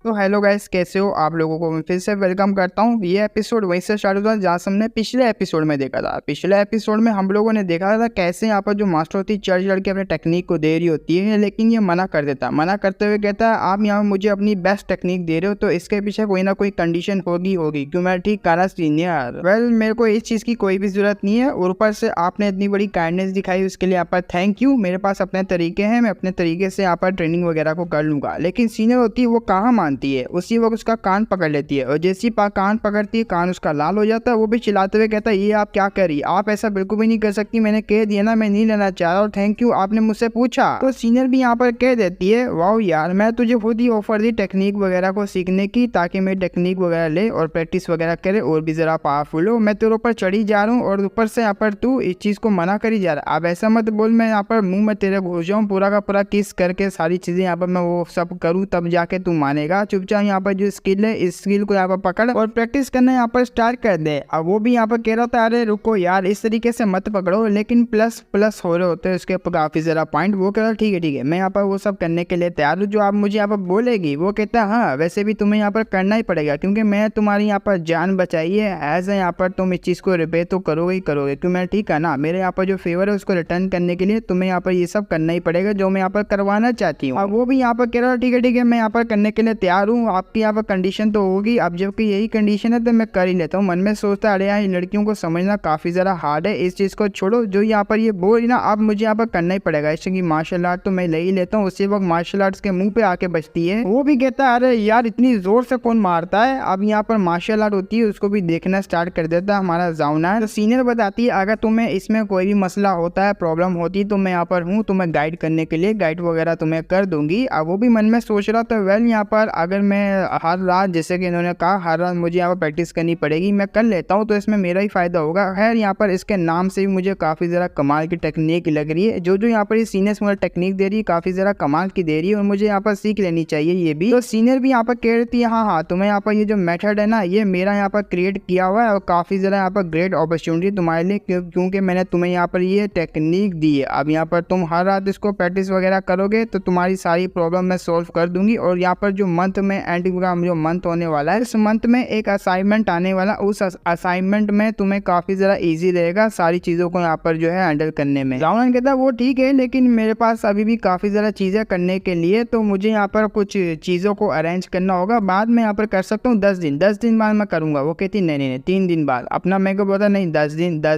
तो hello guys, कैसे हो आप लोगों को मैं फिर से वेलकम करता हूँ। ये एपिसोड वहीं से स्टार्ट हुआ जहाँ से हमने पिछले एपिसोड में देखा था। पिछले एपिसोड में हम लोगों ने देखा था कैसे यहाँ पर जो मास्टर होती है चढ़ चढ़ के अपने टेक्निक को दे रही होती है, लेकिन ये मना कर देता है। मना करते हुए कहता है आप यहाँ मुझे अपनी बेस्ट टेक्निक दे रहे हो तो इसके पीछे कोई ना कोई कंडीशन होगी क्यों मैं ठीक करा सीनियर। वेल, मेरे को इस चीज़ की कोई भी जरूरत नहीं है और ऊपर से आपने इतनी बड़ी काइंडनेस दिखाई उसके लिए यहाँ पर थैंक यू। मेरे पास अपने तरीके हैं, मैं अपने तरीके से यहाँ पर ट्रेनिंग वगैरह को कर लूंगा। लेकिन सीनियर होती है वो कहाँ मानती है, उसी वक्त उसका कान पकड़ लेती है और जैसी कान पकड़ती है कान उसका लाल हो जाता है। वो भी चिल्लाते हुए कहता है ये आप क्या कर रही, आप ऐसा बिल्कुल भी नहीं कर सकती, मैंने कह दिया ना मैं नहीं लेना चाह रहा और थैंक यू आपने मुझसे पूछा। तो सीनियर भी यहाँ पर कह देती है वाओ यार, मैं तुझे खुद ही ऑफर दी टेक्निक वगैरह को सीखने की ताकि मैं टेक्निक वगैरह ले और प्रैक्टिस वगैरह करे और भी जरा पावरफुल हो। मैं तेरे ऊपर चढ़ी जा रहा हूँ और ऊपर से यहाँ पर तू इस चीज को मना करी जा रहा है। अब ऐसा मत बोल मैं यहाँ पर मुंह में तेरे घुस जाऊँ पूरा का पूरा किस करके सारी चीजें यहाँ पर मैं वो सब करूँ तब जाके तू मानेगा। चुपचाप यहाँ पर जो स्किल है इस स्किल को यहाँ पर पकड़ और प्रैक्टिस करना यहाँ पर स्टार्ट कर दे। अब वो भी यहाँ पर कह रहा था अरे रुको यार इस तरीके से मत पकड़ो, लेकिन प्लस प्लस हो रहे होते हैं उसके काफी जरा पॉइंट। वो कह रहा ठीक है मैं यहाँ पर वो सब करने के लिए तैयार हूँ जो आप मुझे यहाँ पर बोलेगी। वो कहता है हाँ वैसे भी तुम्हें यहाँ पर करना ही पड़ेगा क्योंकि मैं तुम्हारी यहाँ पर जान बचाई है। एज यहाँ पर तुम इस चीज को रिपेयर तो करोगे ही करोगे क्यों मैं ठीक है ना। मेरे यहाँ पर जो फेवर है उसको रिटर्न करने के लिए तुम्हें यहाँ पर ये सब करना ही पड़ेगा जो मैं यहाँ पर करवाना चाहती हूँ। अब वो भी यहाँ पर कह रहा ठीक है मैं यहाँ पर करने के लिए तैयार हूँ, आपकी यहाँ पर कंडीशन तो होगी। अब जबकि यही कंडीशन है तो मैं कर ही लेता हूँ। मन में सोचता है अरे यार लड़कियों को समझना काफी जरा हार्ड है, इस चीज को छोड़ो जो यहाँ पर ये बोल रही ना अब मुझे यहाँ पर करना ही पड़ेगा। इसकी मार्शल आर्ट तो मैं ले ही लेता हूँ। उसी वक्त मार्शल आर्ट्स के मुंह पे आके बचती है। वो भी कहता है अरे यार इतनी जोर से कौन मारता है। अब यहाँ पर मार्शल आर्ट होती है उसको भी देखना स्टार्ट कर देता है हमारा जाउना है। तो सीनियर बताती है अगर तुम्हें इसमें कोई भी मसला होता है प्रॉब्लम होती है तो मैं यहाँ पर हूँ तुम्हें गाइड करने के लिए, गाइड वगैरह तुम्हें कर दूंगी। अब वो भी मन में सोच रहा था वेल यहाँ पर अगर मैं हर रात जैसे कि इन्होंने कहा हर रात मुझे यहाँ पर प्रैक्टिस करनी पड़ेगी, मैं कर लेता हूँ तो इसमें मेरा ही फायदा होगा। खैर यहाँ पर इसके नाम से भी मुझे काफी जरा कमाल की टेक्निक लग रही है। जो यहाँ पर ये सीनियर मुझे टेक्निक दे रही है काफी जरा कमाल की दे रही है और मुझे यहाँ पर सीख लेनी चाहिए ये भी। तो सीनियर भी यहाँ पर कह रही थी हाँ तुम्हें यहाँ पर ये जो मेथड है ना ये मेरा यहाँ पर क्रिएट किया हुआ है और काफी जरा यहाँ पर ग्रेट अपॉर्चुनिटी तुम्हारे लिए क्योंकि मैंने तुम्हें यहाँ पर ये टेक्निक दी है। अब यहाँ पर तुम हर रात इसको प्रैक्टिस वगैरह करोगे तो तुम्हारी सारी प्रॉब्लम मैं सोल्व कर दूंगी। और यहाँ पर जो मंथ में एंड का जो मंथ होने वाला है इस मंथ में एक असाइनमेंट आने वाला, उस असाइनमेंट में तुम्हें काफी जरा इजी रहेगा सारी चीजों को यहाँ पर जो है हैंडल करने में। रावण कहता है वो ठीक है लेकिन मेरे पास अभी भी काफी जरा चीजें करने के लिए तो मुझे यहाँ पर कुछ चीजों को अरेंज करना होगा, बाद में यहाँ पर कर सकता हूँ 10 दिन बाद मैं करूंगा। वो कहती नहीं 3 दिन बाद। अपना मेरे को बोलता नहीं 10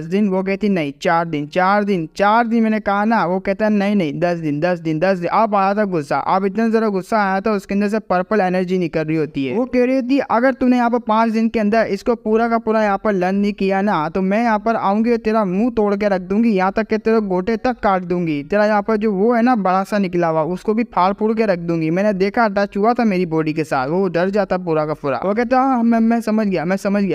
दिन। वो कहती नहीं 4 दिन मैंने कहा ना। वो कहता नहीं 10 दिन। अब आया था गुस्सा, अब इतना जरा गुस्सा आया था उसके अंदर से पर्पल एनर्जी निकल रही होती है। वो कह रही थी अगर तूने यहाँ पर 5 दिन के अंदर इसको पूरा का पूरा यहाँ पर लर्न नहीं किया ना तो मैं यहाँ पर आऊंगी और तेरा मुंह तोड़ के रख दूंगी, यहाँ तक के तेरे गोटे तक काट दूंगी। तेरा यहाँ पर जो वो है ना बड़ा सा निकला हुआ उसको भी फाड़ फूड़ के रख दूंगी। मैंने देखा टच हुआ था मेरी बॉडी के साथ, वो डर जाता पूरा का पूरा। वो कहता मैं समझ गया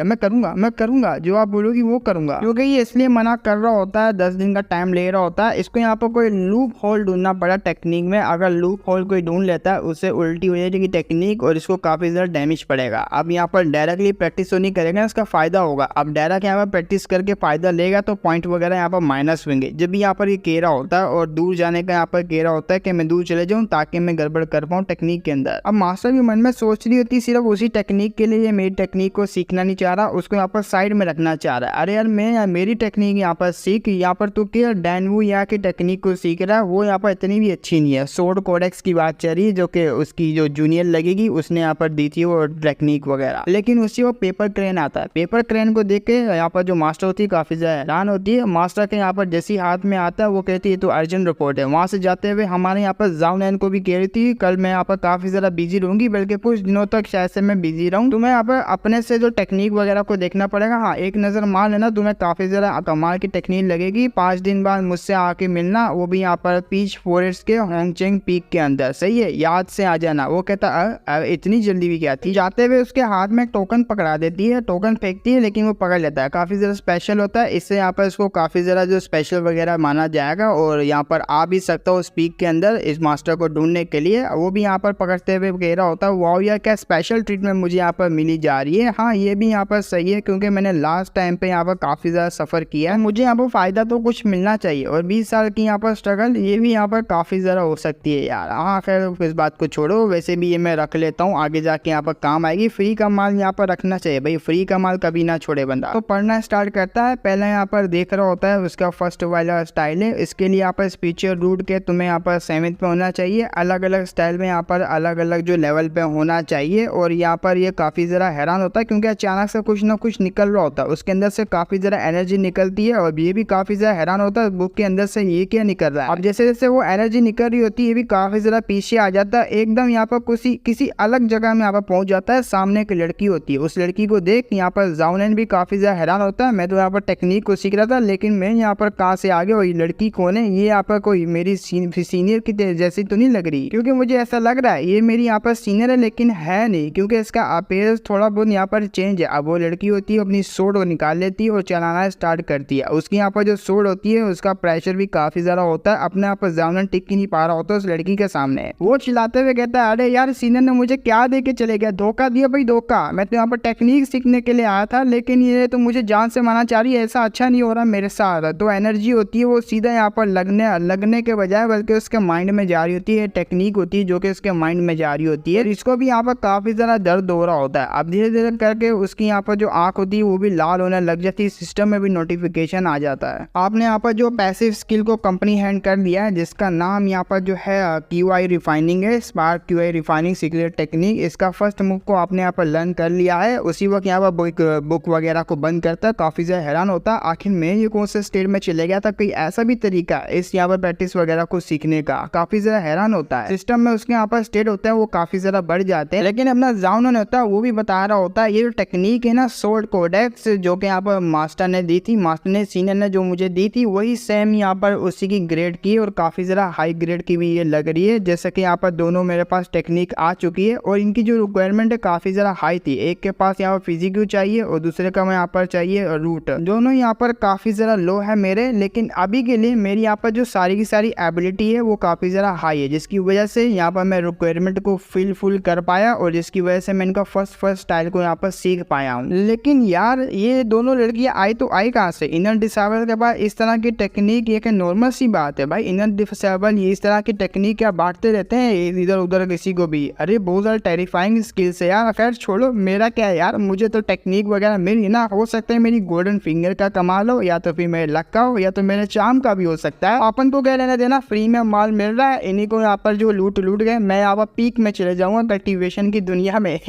मैं करूंगा जो आप बोलोगी वो करूंगा। क्योंकि ये इसलिए मना कर रहा होता है, 10 दिन का टाइम ले रहा होता है। इसको यहाँ पर कोई लूप होल ढूंढना पड़ा टेक्निक में। अगर लूप होल कोई ढूंढ लेता है उससे उल्टी हो जाएगी टेक्निक और इसको काफी ज्यादा डैमेज पड़ेगा। अब यहाँ पर डायरेक्टली प्रैक्टिस तो नहीं करेगा इसका फायदा होगा। अब डायरेक्ट यहाँ पर प्रैक्टिस करके फायदा लेगा तो पॉइंट वगैरह यहाँ पर माइनस होंगे। जब भी यहाँ पर ये कह रहा होता है और दूर जाने का यहाँ पर कह रहा होता है कि मैं दूर चले जाऊँ ताकि मैं गड़बड़ कर पाऊँ टेक्निक के अंदर। अब मास्टर भी मन में सोच रही होती सिर्फ उसी टेक्निक के लिए, मेरी टेक्निक को सीखना नहीं चाह रहा, उसको यहाँ पर साइड में रखना चाह रहा है। अरे यार मैं मेरी टेक्निक यहाँ पर सीख, यहाँ पर तू क्या डैनवू यहाँ की टेक्निक को सीख रहा है वो यहाँ पर इतनी भी अच्छी नहीं है। सोर्ड कोडेक्स की बात चल रही है जो कि उसकी जो जूनियर लगेगी उसने यहाँ पर दी थी वो टेक्निक वगैरह, लेकिन उससे वो पेपर क्रेन आता है। पेपर क्रेन को देख के यहाँ पर जो मास्टर होती है काफी ज्यादा हैरान होती है। मास्टर के यहाँ पर जैसी हाथ में आता है वो कहती है तो अर्जेंट रिपोर्ट है। वहां से जाते हुए हमारे यहाँ पर जाउनैन को भी कह रही थी कल मैं यहाँ पर काफी ज्यादा बिजी रहूंगी, बल्कि कुछ दिनों तक शायद से मैं बिजी रहूँ, तुम्हें यहाँ पर अपने से जो टेक्निक वगैरह को देखना पड़ेगा। हाँ एक नजर मार लेना, तुम्हें काफी ज्यादा कमाल की टेक्निक लगेगी। 5 दिन बाद मुझसे आके मिलना, वो भी यहाँ पर पीच फॉरेस्ट के होंगचेंग पीक के अंदर, सही है याद से आ जाना। वो कहता इतनी जल्दी भी क्या थी। जाते हुए उसके हाथ में टोकन पकड़ा देती है, टोकन फेंकती है लेकिन वो पकड़ लेता है। काफी ज्यादा स्पेशल होता है, इससे यहाँ पर इसको काफी ज्यादा जो स्पेशल वगैरह माना जाएगा और यहाँ पर आ भी सकता हो स्पीक के अंदर इस मास्टर को ढूंढने के लिए। वो भी यहाँ पर पकड़ते हुए कह रहा होता है वाओ यार क्या स्पेशल ट्रीटमेंट मुझे यहाँ पर मिली जा रही है। हाँ ये भी यहाँ पर सही है क्योंकि मैंने लास्ट टाइम पे यहाँ पर काफी ज्यादा सफर किया है, मुझे यहाँ पर फायदा तो कुछ मिलना चाहिए और 20 साल की यहाँ पर स्ट्रगल ये भी यहाँ पर काफी ज्यादा हो सकती है यार। हाँ खैर इस बात को छोड़ो, वैसे भी ये मैं रख लेता हूँ, आगे जाके यहाँ पर काम आएगी। फ्री का माल यहाँ पर रखना चाहिए भाई, फ्री का माल कभी ना छोड़े बंदा। तो पढ़ना स्टार्ट करता है, पहले यहाँ पर देख रहा होता है उसका फर्स्ट वाला स्टाइल है। इसके लिए यहाँ पर स्पीचर रूट के तुम्हें यहाँ पर 7th पे होना चाहिए। अलग अलग स्टाइल में यहाँ पर अलग अलग जो लेवल पे होना चाहिए। और यहाँ पर ये काफी जरा हैरान होता है क्योंकि अचानक से कुछ ना कुछ निकल रहा होता है, उसके अंदर से काफी जरा एनर्जी निकलती है। और ये भी काफी ज्यादा हैरान होता है बुक के अंदर से ये क्या निकल रहा है। अब जैसे जैसे वो एनर्जी निकल रही होती है ये भी काफी जरा पीछे आ जाता है, एकदम यहाँ पर किसी अलग जगह में यहाँ पर पहुंच जाता है। सामने एक लड़की होती है, उस लड़की को देख यहाँ पर ज़ाओलिन भी काफी ज्यादा हैरान होता है। मैं तो यहाँ पर टेक्निक को सीख रहा था, लेकिन मैं यहाँ पर कहाँ से आ गया और ये लड़की कौन है। ये यहाँ पर कोई मेरी सीनियर की जैसी तो नहीं लग रही, क्योंकि मुझे ऐसा लग रहा है ये मेरी यहाँ पर सीनियर है, लेकिन है नहीं, क्योंकि इसका अपीयरेंस थोड़ा बहुत यहाँ पर चेंज है। अब वो लड़की होती है अपनी सोड को निकाल लेती है और चलाना स्टार्ट करती है। उसकी यहाँ पर जो सोड होती है उसका प्रेशर भी काफी ज्यादा होता है, अपने यहाँ पर ज़ाओलिन टिक ही नहीं पा रहा होता उस लड़की के सामने। वो चिल्लाते हुए कहता है, अरे यार सीनियर ने मुझे क्या दे के चले गया, धोखा दिया भाई धोखा। मैं तो यहाँ पर टेक्निक सीखने के लिए आया था, लेकिन ये तो मुझे जान से मारना चाह रही है, ऐसा अच्छा नहीं हो रहा मेरे साथ। तो एनर्जी होती है वो सीधा यहाँ पर लगने के बजाय बल्कि उसके माइंड में जा रही होती है। टेक्निक होती है जो कि उसके माइंड में जा रही होती है। इसको भी यहाँ पर काफी ज्यादा दर्द हो रहा होता है। अब धीरे धीरे करके उसकी यहाँ पर जो आंख होती है वो भी लाल होने लग जाती है, सिस्टम में भी नोटिफिकेशन आ जाता है। आपने यहाँ पर जो पैसिव स्किल को कंपनी हैंड कर दिया है, जिसका नाम यहाँ पर जो है QI रिफाइनिंग है, spark QI refining secret technique. इसका फर्स्ट मूव को आपने यहाँ पर लर्न कर लिया है। उसी वक्त यहाँ पर बुक वगैरह को बंद करता है, काफी ज्यादा हैरान होता है आखिर में ये कौन से स्टेट में चले गया था, कोई ऐसा भी तरीका इस यहाँ पर प्रैक्टिस वगैरह को सीखने का। काफी ज्यादा हैरान होता है। सिस्टम में उसके यहाँ पर स्टेट होता है वो काफी ज्यादा बढ़ जाते हैं, लेकिन अपना ज़ाओलिन होता है वो भी बता रहा होता है ये जो टेक्निक है ना सोर्ड कोडेक्स, जो कि यहाँ पर मास्टर ने दी थी, मास्टर ने सीनियर ने जो मुझे दी थी वही सेम यहाँ पर उसी की ग्रेड की और काफी ज्यादा हाई ग्रेड की भी ये लग रही है। जैसे कि यहाँ पर दोनों मेरे पास टेक्निक आ चुकी है और इनकी जो रिक्वायरमेंट है काफी ज्यादा हाई थी। एक के पास यहाँ पर फिजिक्यू चाहिए और दूसरे का यहाँ पर चाहिए रूट। दोनों यहाँ पर काफी ज्यादा लो है मेरे, लेकिन अभी के लिए मेरी यहाँ पर जो सारी की सारी एबिलिटी है वो काफी ज्यादा हाई है, जिसकी वजह से यहाँ पर मैं रिक्वायरमेंट को फुल कर पाया और जिसकी वजह से मैं इनका फर्स्ट स्टाइल को यहाँ पर सीख पाया हूँ। लेकिन यार ये दोनों लड़कियां आई कहाँ से? इनर डिसेबल के बाद इस तरह की टेक्निक ये क्या नॉर्मल सी बात है भाई? इनर डिसेबल ये इस तरह की टेक्निक क्या बांटते रहते हैं इधर उधर किसी को भी? अरे बहुत ज्यादा टेरिफाइंग स्किल्स है यार। खैर छोड़ो, मेरा क्या है यार, मुझे तो टेक्निक वगैरह मिली ना, हो सकता है मेरी गोल्डन फिंगर का कमाल हो, या तो फिर मेरे लक का हो, या तो मेरे चार्म का भी हो सकता है। अपन को क्या लेना देना, फ्री में माल मिल रहा है, इन्हीं को यहाँ पर जो लूट गए, मैं यहाँ पर पीक में चले जाऊंगा कल्टीवेशन की दुनिया में।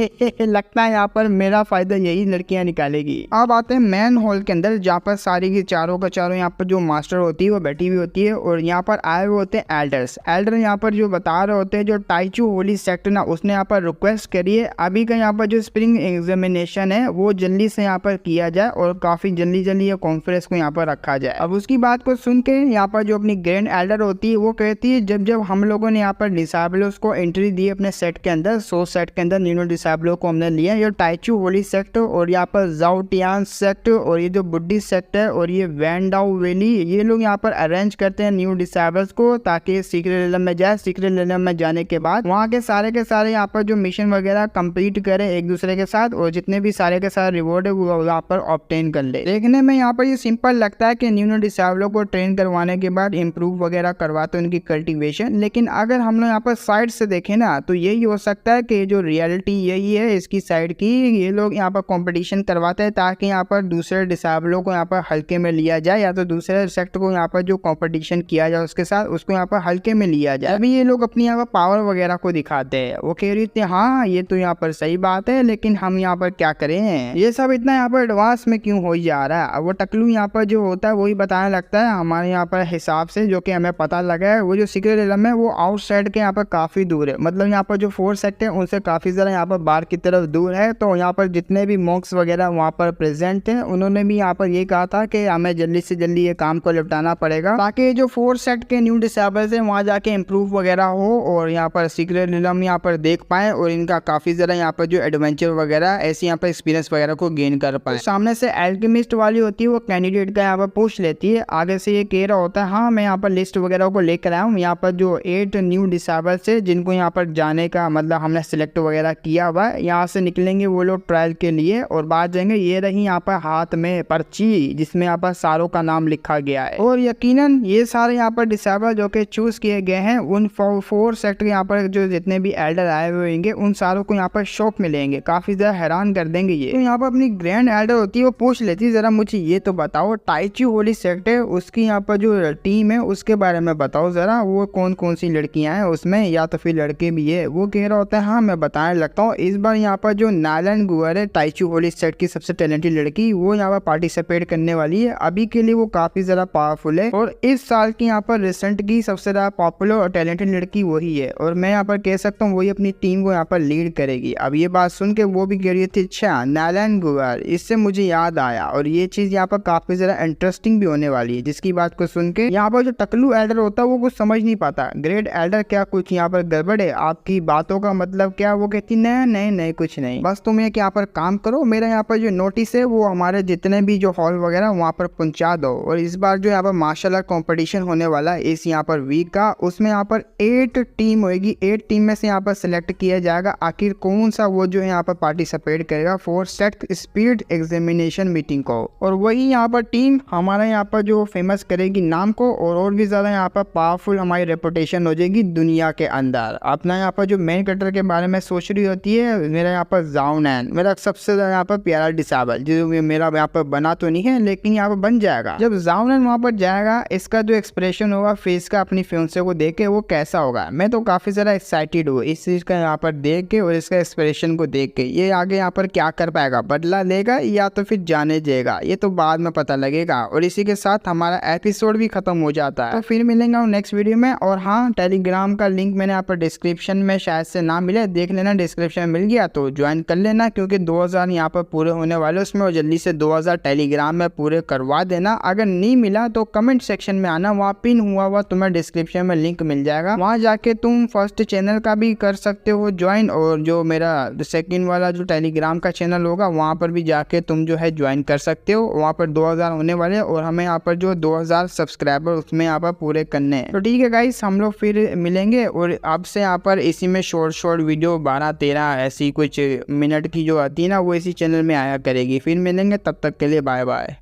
लगता है यहाँ पर मेरा फायदा यही लड़कियां निकालेगी। अब आते हैं मैन हॉल के अंदर, जहाँ पर सारी की चारों का चारों यहाँ पर जो मास्टर होती है वो बैठी हुई होती है और यहाँ पर आए हुए होते हैं एल्डर्स। एल्डर यहाँ पर जो बता रहे होते हैं जो टाइचू होली सेक्टर ना, उसने यहाँ पर रिक्वेस्ट करी है अभी का यहाँ पर जो स्प्रिंग एग्जामिनेशन है वो जल्दी से यहाँ पर किया जाए और काफी जल्दी ये कॉन्फ्रेंस को यहाँ पर रखा जाए। अब उसकी बात को सुन के यहाँ पर जो अपनी ग्रैंड एल्डर होती है वो कहती है जब हम लोगों ने यहाँ पर डिसेबल्स को एंट्री दी अपने सेट के अंदर, 100 सेट के अंदर न्यू डिसेबलों को हमने लिया, ये टाइचू होली सेक्टर और यहाँ पर जाओटियान सेक्टर और ये जो बुड्डी सेक्टर और ये वैंडाउ वैली, ये लोग यहाँ पर अरेंज करते हैं न्यू डिसेबल्स को ताकि सीक्रेट एलम में जाए। सीक्रेट एलम में जाने के बाद वहाँ के सारे यहाँ पर जो मिशन वगैरह कंप्लीट करें एक दूसरे के साथ और जितने भी सारे के सारे रिवॉर्ड है वो यहाँ पर ऑब्टेन कर ले। देखने में यहाँ पर ये सिंपल लगता है कि न्यू डिसेबलों को ट्रेन करवाने के बाद इम्प्रूव वगैरह करवाते उनकी कल्टीवेशन, लेकिन अगर हम लोग यहाँ पर साइड से देखें ना तो यही हो सकता है कि जो रियलिटी यही है इसकी साइड की, ये लोग यहाँ पर कंपटीशन करवाते हैं ताकि यहाँ पर दूसरे डिसेबलों को यहाँ पर हल्के में लिया जाए, या तो दूसरे सेक्टर को यहाँ पर जो कंपटीशन किया जाए उसके साथ उसको यहाँ पर हल्के में लिया जाए। अभी ये लोग अपनी यहाँ पर पावर वगैरह को दिखाते हैं, वो कह रही थी हाँ ये तो यहाँ पर सही बात है, लेकिन हम यहाँ पर क्या करें, ये सब इतना यहाँ पर एडवांस में क्यों हो जा रहा है। अब वो टकलू यहाँ पर जो होता है वही बताने लगता है हमारे यहाँ पर हिसाब से जो कि हमें पता लगा है वो जो सीक्रेट एलम है वो आउटसाइड के यहाँ पर काफी दूर है, मतलब यहाँ पर जो 4 सेक्टर है उनसे काफी ज्यादा यहाँ पर बाहर की तरफ दूर है। तो यहाँ पर जितने भी मॉक्स वगैरह वहाँ पर प्रेजेंट है उन्होंने भी यहाँ पर ये कहा था कि हमें जल्दी से जल्दी ये काम को निपटाना पड़ेगा ताकि जो 4 सेट के न्यू डिसेबल्स है वहाँ जाके इम्प्रूव वगैरह हो और यहाँ पर सीक्रेट एलम यहाँ पर देख पाए और इनका काफी ज्यादा यहाँ पर जो एडवेंचर वगैरह ऐसे यहाँ पर एक्सपीरियंस वगैरह को गेन कर पाए। सामने से एल्केमिस्ट वाली होती है वो कैंडिडेट का यहाँ पर पूछ लेती है, आगे से ये कह रहा होता है हाँ मैं यहाँ पर लिस्ट वगैरह को लेकर आया हूँ, यहाँ पर जो 8 न्यू डिसेबल्स है जिनको यहाँ पर जाने का मतलब हमने सिलेक्ट वगैरह किया हुआ है, यहाँ से निकलेंगे वो लोग ट्रायल के लिए और बाहर जाएंगे। ये रही यहाँ पर हाथ में पर्ची जिसमें यहाँ पर सारों का नाम लिखा गया है और यकीनन ये सारे यहाँ पर डिसेबल जो कि चूज किए गए हैं उन 4 सेक्टर यहाँ पर जो जितने भी एल्डर एल्डर आए हुए होंगे उन सारों को यहाँ पर शॉक मिलेंगे, काफी ज्यादा हैरान कर देंगे ये। तो यहाँ पर अपनी ग्रैंड एल्डर होती है, वो पूछ लेती है जरा मुझे ये तो बताओ टाइची होली सेक्ट है उसकी यहाँ पर जो टीम है उसके बारे में बताओ जरा, वो कौन कौन सी लड़कियां हैं उसमें या तो फिर लड़के भी है। वो कह रहा होता है हाँ मैं बताने लगता हूँ। इस बार यहाँ पर जो नालन गुअर है टाइची होली सेक्ट की सबसे टैलेंटेड लड़की, वो यहाँ पर पार्टिसिपेट करने वाली है। अभी के लिए वो काफी ज्यादा पावरफुल है और इस साल की यहाँ पर रिसेंट की सबसे ज्यादा पॉपुलर और टैलेंटेड लड़की वही है और मैं यहाँ पर कह सकता हूँ वही अपनी टीम को यहाँ पर लीड करेगी। अब ये बात सुन के वो भी कह रही थी अच्छा नालन गुअर, इससे मुझे याद आया और ये चीज यहाँ पर काफी ज्यादा इंटरेस्टिंग भी होने वाली है। जिसकी बात को सुन के यहाँ पर जो टकलू एल्डर होता है वो कुछ समझ नहीं पाता, ग्रेट एल्डर क्या कुछ यहाँ पर गड़बड़ है, आपकी बातों का मतलब क्या। वो कहती नहीं नहीं नहीं कुछ नहीं, बस तुम यहाँ पर काम करो, मेरा यहाँ पर जो नोटिस है वो हमारे जितने भी जो हॉल वगैरह वहाँ पर पहुंचा दो। और इस बार जो यहाँ पर मार्शल आर्ट कॉम्पिटिशन होने वाला है इस यहाँ पर वीक का, उसमें यहाँ पर 8 टीम होगी, 8 टीम में से यहाँ पर सिलेक्ट किया जाएगा आखिर कौन सा वो जो है यहाँ पर पार्टिसिपेट करेगा for set speed examination meeting को। और वही यहाँ पर टीम हमारा यहाँ पर जो फेमस करेगी नाम को और भी ज्यादा यहाँ पर पावरफुल हमारी रेपुटेशन हो जाएगी दुनिया के अंदर। अपना यहाँ पर जो मेन कैरेक्टर के बारे में सोच रही होती है, मेरा यहाँ पर जाओनैन मेरा सबसे ज्यादा यहाँ पर प्यारा डिसेबल जो मेरा यहाँ पर बना तो नहीं है लेकिन यहाँ पर बन जाएगा। जब जाओनैन वहाँ पर जाएगा इसका जो एक्सप्रेशन होगा फेस का अपनी फियांसे को देख के वो कैसा होगा, मैं तो काफी ज्यादा एक्साइटेड हूँ इस चीज का यहाँ पर देख के और इसका एक्सप्रेशन को देख के। ये आगे यहाँ पर क्या कर पाएगा, बदला लेगा या तो फिर जाने देगा, ये तो बाद में पता लगेगा। और इसी के साथ हमारा एपिसोड भी खत्म हो जाता है। तो फिर मिलेंगे नेक्स्ट वीडियो में। और हाँ टेलीग्राम का लिंक मैंने यहाँ पर डिस्क्रिप्शन में शायद से ना मिले, देख लेना डिस्क्रिप्शन में मिल गया तो ज्वाइन कर लेना क्योंकि 2000 यहाँ पर पूरे होने वाले उसमें और जल्दी से 2000 टेलीग्राम में पूरे करवा देना। अगर नहीं मिला तो कमेंट सेक्शन में आना, वहाँ पिन हुआ तुम्हें डिस्क्रिप्शन में लिंक मिल जाएगा, वहाँ जाके तुम फर्स्ट चैनल का भी कर सकते हो ज्वाइन और जो मेरा सेकंड वाला जो टेलीग्राम का चैनल होगा वहाँ पर भी जाके तुम जो है ज्वाइन कर सकते हो। वहाँ पर 2000 होने वाले और हमें यहाँ पर जो 2000 सब्सक्राइबर उसमें यहाँ पर पूरे करने हैं। तो ठीक है गाइस हम लोग फिर मिलेंगे और अब से यहाँ पर इसी में शॉर्ट वीडियो 12-13 ऐसी कुछ मिनट की जो आती है ना वो इसी चैनल में आया करेगी। फिर मिलेंगे, तब तक के लिए बाय बाय।